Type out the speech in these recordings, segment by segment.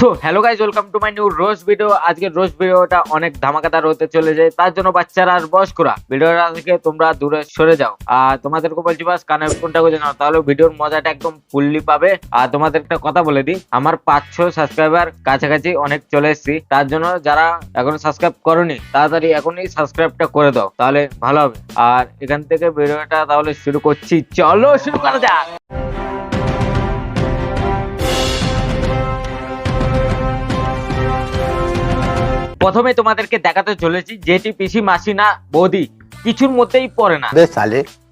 So hello guys, welcome to my new rose video. আজকের রোজ ভিডিওটা অনেক ধামাকাদার হতে চলে যায়, তার জন্য বাচ্চারা আর বয়স্করা ভিডিওটা থেকে তোমরা দূরে সরে যাও। আর তোমাদেরকে বলছি বাস কানে ফোনটা করে নাও, তাহলে ভিডিওর মজাটা একদম ফুললি পাবে। আর তোমাদের একটা কথা বলে দিই, আমার 500 সাবস্ক্রাইবার কাছাকাছি অনেক চলে এসেছি, তার জন্য যারা এখনো সাবস্ক্রাইব করোনি তাড়াতাড়ি এখনই সাবস্ক্রাইবটা করে দাও, তাহলে ভালো হবে। আর এখান থেকে ভিডিওটা তাহলে শুরু করছি, চলো শুরু করা যাক। প্রথমে তোমাদেরকে দেখাতে চলেছি যেটি পিসি মাসি না বৌদি কিছুর মধ্যেই পড়ে না।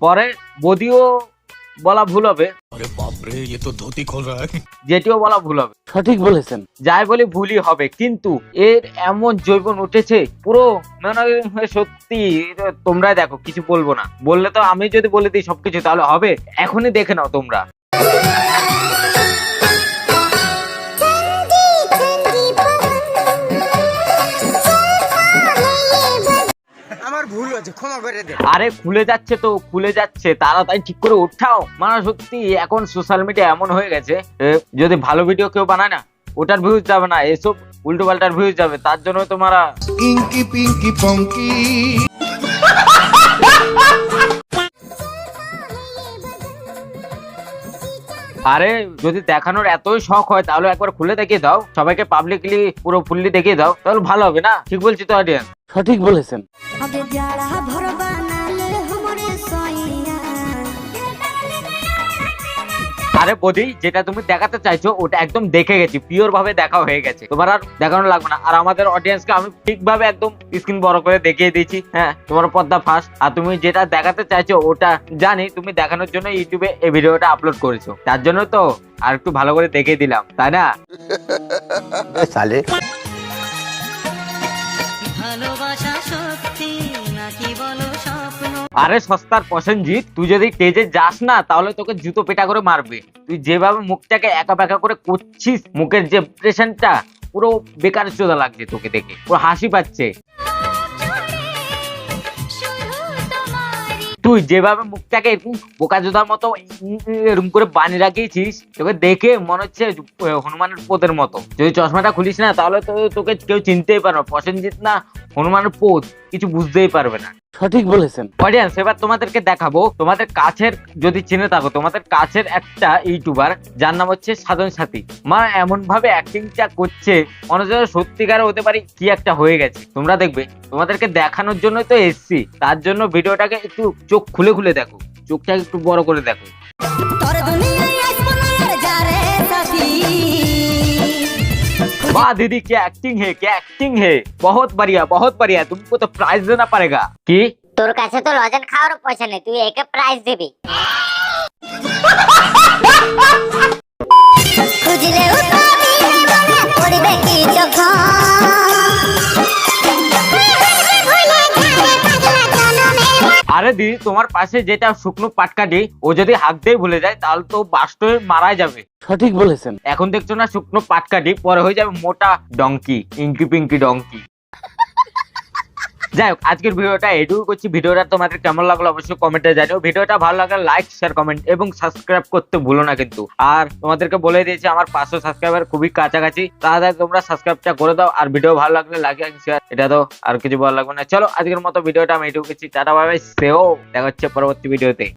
পরে বৌদিও বলা ভুল হবে, अरे बाप रे ये तो धोती खोल रहा है। যেটিও বলা ভুল হবে। সঠিক বলেছেন। যাই বলি ভুলই হবে, কিন্তু এর এমন জৈবন উঠেছে পুরো মানে সত্যি। তোমরা দেখো, কিছু বলবো না, বললে তো আমি যদি বলে দিই সবকিছু তাহলে হবে। এখনই দেখে নাও তোমরা। ভুল হয়েছে, ক্ষমা করে দে। আরে খুলে যাচ্ছে তো খুলে যাচ্ছে, তাড়াতাড়ি ঠিক করে উঠাও। মানে সত্যি এখন সোশ্যাল মিডিয়া এমন হয়ে গেছে, যদি ভালো ভিডিও কেউ বানায় না ওটার ভিউজ যাবে না, এসব উল্টো পাল্টার ভিউজ যাবে। তার জন্য তোমরা इंकी पिंकी पंकी আরে যদি দেখানোর এতই শখ হয় তাহলে একবার খুলে দেখিয়ে দাও, সবাইকে পাবলিকলি পুরো ফুললি দেখিয়ে দাও, তাহলে ভালো হবে না? ঠিক বলছি তো অডিয়েন্স? সঠিক বলেছেন। আরে বৌদি, যেটা তুমি দেখাতে চাইছো ওটা একদম দেখে গেছি, পিওর ভাবে দেখা হয়ে গেছে, তোমার আর দেখানো লাগবে না। আর আমাদের অডিয়েন্সকে আমি ঠিকভাবে একদম স্ক্রিন বড় করে দেখিয়ে দিয়েছি। হ্যাঁ, তোমার পর্দা ফাঁস। আর তুমি যেটা দেখাতে চাইছো ওটা জানি তুমি দেখানোর জন্য ইউটিউবে এই ভিডিওটা আপলোড করেছো, তার জন্য তো আর একটু ভালো করে দেখিয়ে দিলাম, তাই না? সালে আরে সস্তার প্রসেনজিৎ, তুই যদি স্টেজে যাস না তাহলে তোকে জুতো পেটা করে মারবে। তুই যেভাবে মুখটাকে একা বেঁকা করে করছিস, মুখের যে এক্সপ্রেশনটা পুরো বেকার চোদা লাগছে, তোকে দেখে পুরো হাসি পাচ্ছে। তুই যেভাবে মুখটাকে এরকম বোকা জোদার মতো এরকম করে বানিয়ে রাখিয়েছিস, তোকে দেখে মনে হচ্ছে হনুমানের পোতের মতো। যদি চশমাটা খুলিস না তাহলে তো তোকে কেউ চিনতেই পারবে না, প্রসেনজিৎ না হনুমানের পোত, কিছু বুঝতেই পারবে না। সঠিক বলেছেন। অডিয়েন্স, এবার তোমাদেরকে দেখাবো, তোমাদের কাছের যদি চিনে থাকো, তোমাদের কাছের একটা ইউটিউবার যার নাম হচ্ছে সাধন সাথী। মানে এমন ভাবে অ্যাক্টিংটা করছে মনে হচ্ছে সত্যিকারে হতে পারে কি একটা হয়ে গেছে। তোমরা দেখবে, তোমাদেরকে দেখানোর জন্য তো এসছি, তার জন্য ভিডিওটাকে একটু চোখ খুলে খুলে দেখো, চোখটাকে একটু বড় করে দেখো। वाह दीदी, क्या एक्टिंग है, क्या एक्टिंग है, बहुत बढ़िया। तुमको तो प्राइज देना पड़ेगा। কি তোর কাছে তো লজেন খাওয়ার পয়সা নেই, তুই একে প্রাইজ দিবি। আরে দিদি, তোমার পাশে যেটা শুকনো পাটকাঠি, ও যদি হাঁক দিয়ে ভুলে যায় তাহলে তো বাস্তবে মারা যাবে। সঠিক বলেছেন। এখন দেখছো না শুকনো পাটকাঠি, পরে হয়ে যাবে মোটা ডঙ্কি, ইঙ্কি পিঙ্কি ডঙ্কি। যাই হোক, আজকের ভিডিওটা এটুকু করছি। ভিডিওটা তোমাদের কেমন লাগলো অবশ্যই কমেন্টে জানিও। ভিডিওটা ভালো লাগলে লাইক শেয়ার কমেন্ট এবং সাবস্ক্রাইব করতে ভুলো না কিন্তু। আর তোমাদেরকে বলে দিয়েছি আমার 500 সাবস্ক্রাইবার খুবই কাছাকাছি, তাহলে তোমরা সাবস্ক্রাইবটা করে দাও। আর ভিডিও ভালো লাগলে লাইক শেয়ার, এটা তো আর কিছু ভালো লাগবে না। চলো আজকের মতো ভিডিওটা আমি এটুকু করছি, টাটা বাই বাই, সেও দেখা হচ্ছে পরবর্তী ভিডিওতে।